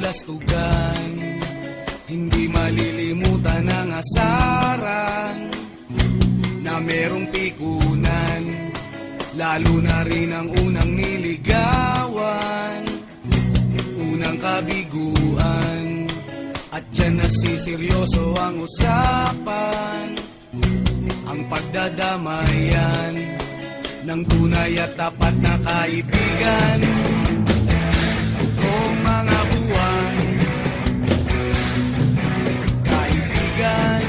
nakabulastugan, hindi malilimutan ang asaran na merong pikunan, lalo na rin ang unang niligawan, unang kabiguan. At dyan nasiseryoso ang usapan, ang pagdadamayan ng tunay at tapat na kaibigan. Kung mga buwan, kaibigan,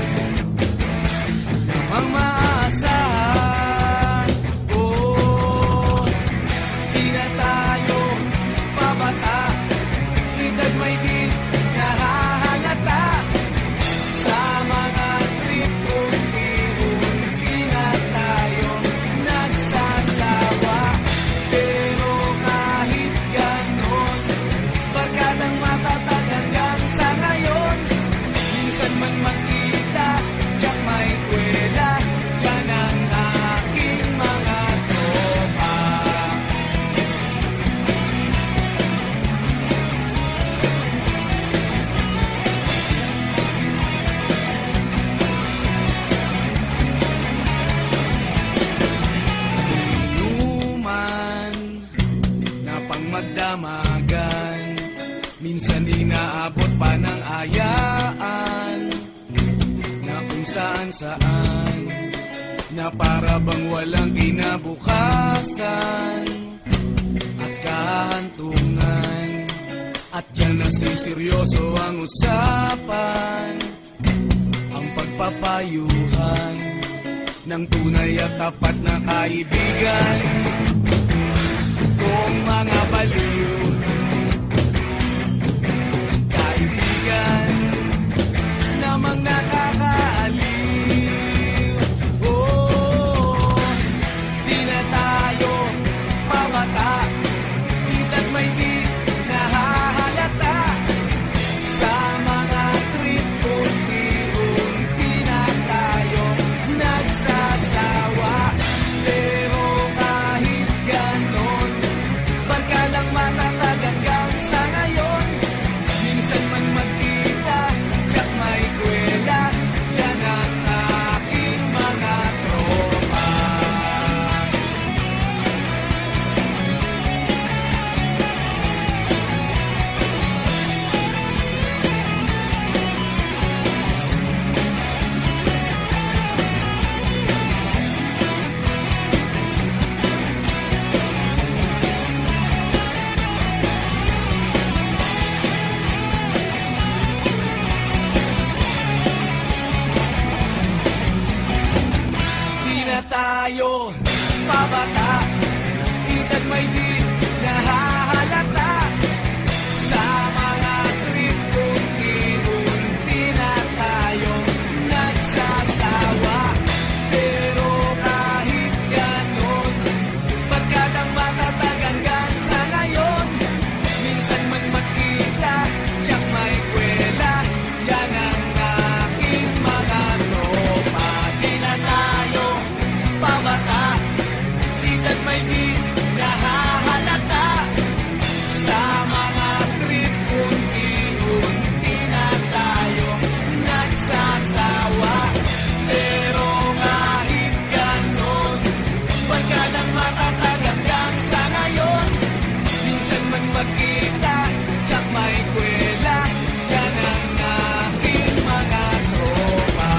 namang maaasahan. Oh, di na tayo pabata, edad may di nahahalata. Sa mga trip unti-unti na tayo nagsasawa. Pero kahit ganon, barkadang matatag hanggang sa ngayon. Minsan man magkita, tiyak may kwela, yan ang aking mga tropa. Inuman na pang magdamagan, minsan inaabot pa ng ayaan, na kung saan-saan, na para bang walang kinabukasan at kahantungan. At dyan nasiseryoso ang usapan, ang pagpapayuhan ng tunay at tapat na kaibigan. Kung mga baliw, kaibigan, namang nakakaaliw. Oh, di na tayo pabata, edad may di nahahalata. Sa mga trip unti-unti na tayo nagsasawa. Pero kahit ganon, barkadang matatag hanggang sa ngayon. Minsan man magkita, tiyak may kwela, yan ang aking mga tropa. Di na tayo pabata, edad may di nahahalata. Sa mga trip unti-unti na tayo nagsasawa. Pero kahit ganon, barkadang matatag hanggang sa ngayon. Minsan man magkita, tiyak may kwela, yan ang aking mga tropa. Di na tayo pabata, edad may di nahahalata. Sa mga trip unti-unti na tayo nagsasawa. Pero kahit ganon, barkadang matatag hanggang sa ngayon. Minsan man magkita, tiyak may kwela, yan ang aking mga tropa.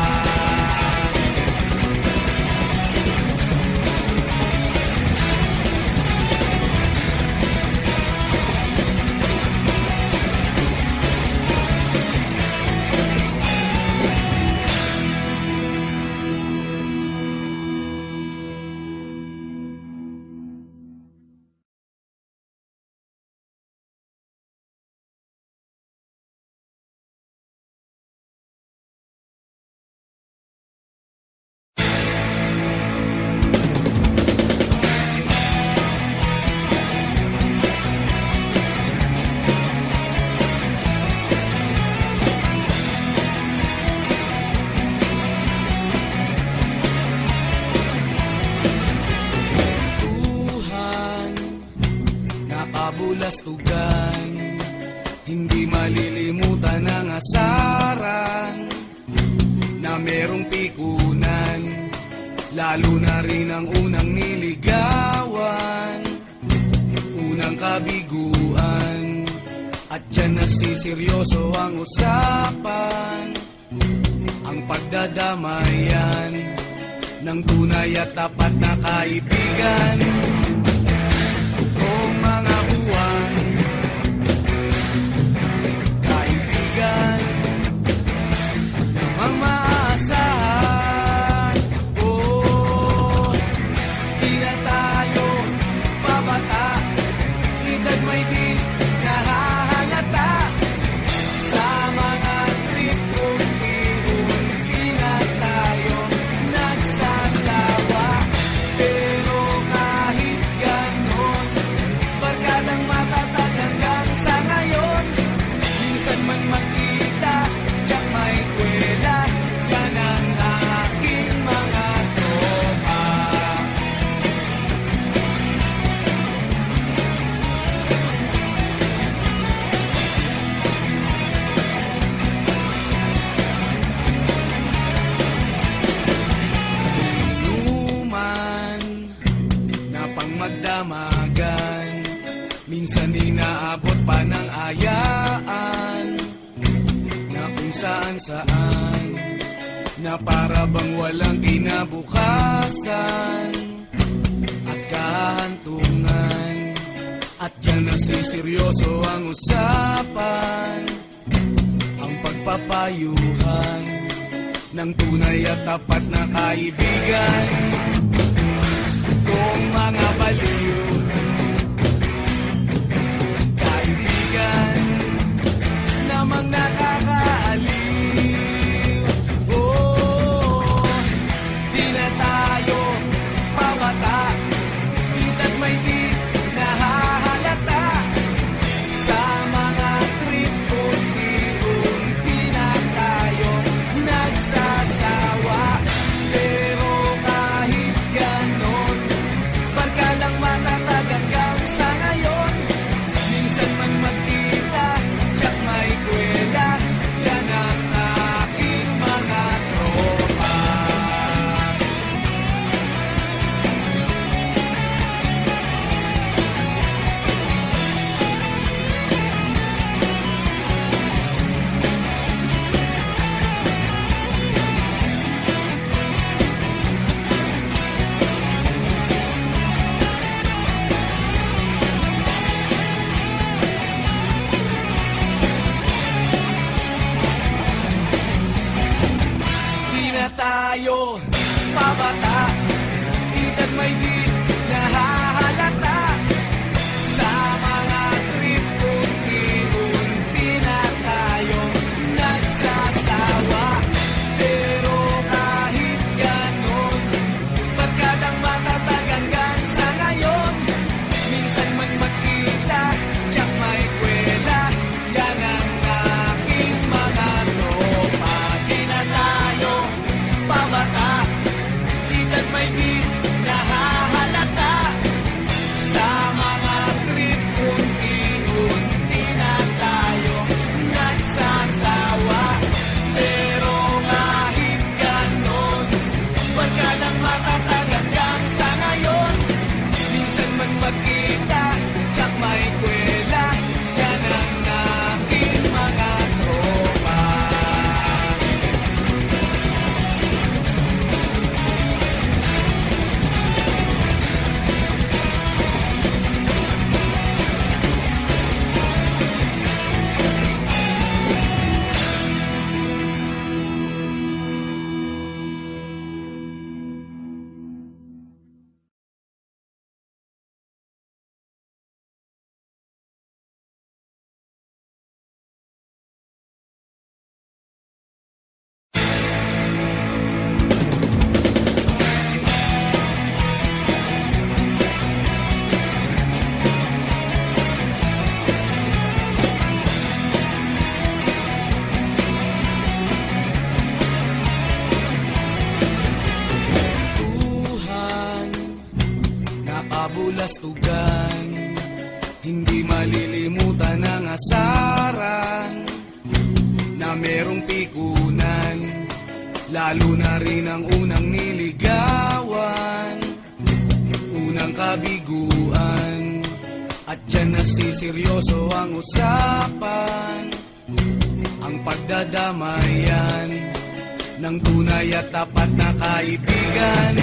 kabulastugan, hindi mali lalo na rin ang unang niligawan, unang kabiguan. At dyan nasiseryoso ang usapan, ang pagdadamayan ng tunay at tapat na kaibigan. Kung mga buwan, kaibigan namang maaasahan. Oh, di na tayo babata, edad may di nahahalata. Sa mga trip unti-unti na tayo nagsasawa. Pero kahit ganon, barkadang matatag hanggang sa ngayon. Minsan man magkita, tiyak may kwela, yan ang aking mga tropa. Inuman na pang magdamagan, minsan inaabot pa ng ayaan, na kung saan-saan, na para bang walang kinabukasan at kahantungan. At dyan nasiseryoso ang usapan, ang pagpapayuhan ng tunay at tapat na kaibigan. Kung mga baliw, kaibigan namang nakakaaliw. Oh, di na tayo pabata, edad may di nahahalata. Sa mga trip unti-unti na tayo nagsasawa. Pero kahit ganon, barkadang matatag hanggang sa ngayon. Minsan man magkita, tiyak may kwela, yan ang aking mga tropa. Di na tayo pabata, edad may di nahahalata. Sa mga trip unti-unti na tayo nagsasawa. Pero kahit ganon, barkadang matatag hanggang sa ngayon. Minsan man magkita, tiyak may kwela, yan ang aking mga tropa. Di na tayo pabata, edad may di nahahalata. Sa mga trip unti-unti na tayo nagsasawa. Pero kahit ganon, barkadang matatag hanggang sa ngayon. Minsan man magkita, tiyak may kwela, yan ang aking mga tropa. kabulastugan. Hindi malilimutan ang asaran na merong pikunan, lalo na rin ang unang niligawan. kabiguan. At dyan nasiseryoso ang usapan, ang pagdadamayan ng tunay at tapat na kaibigan.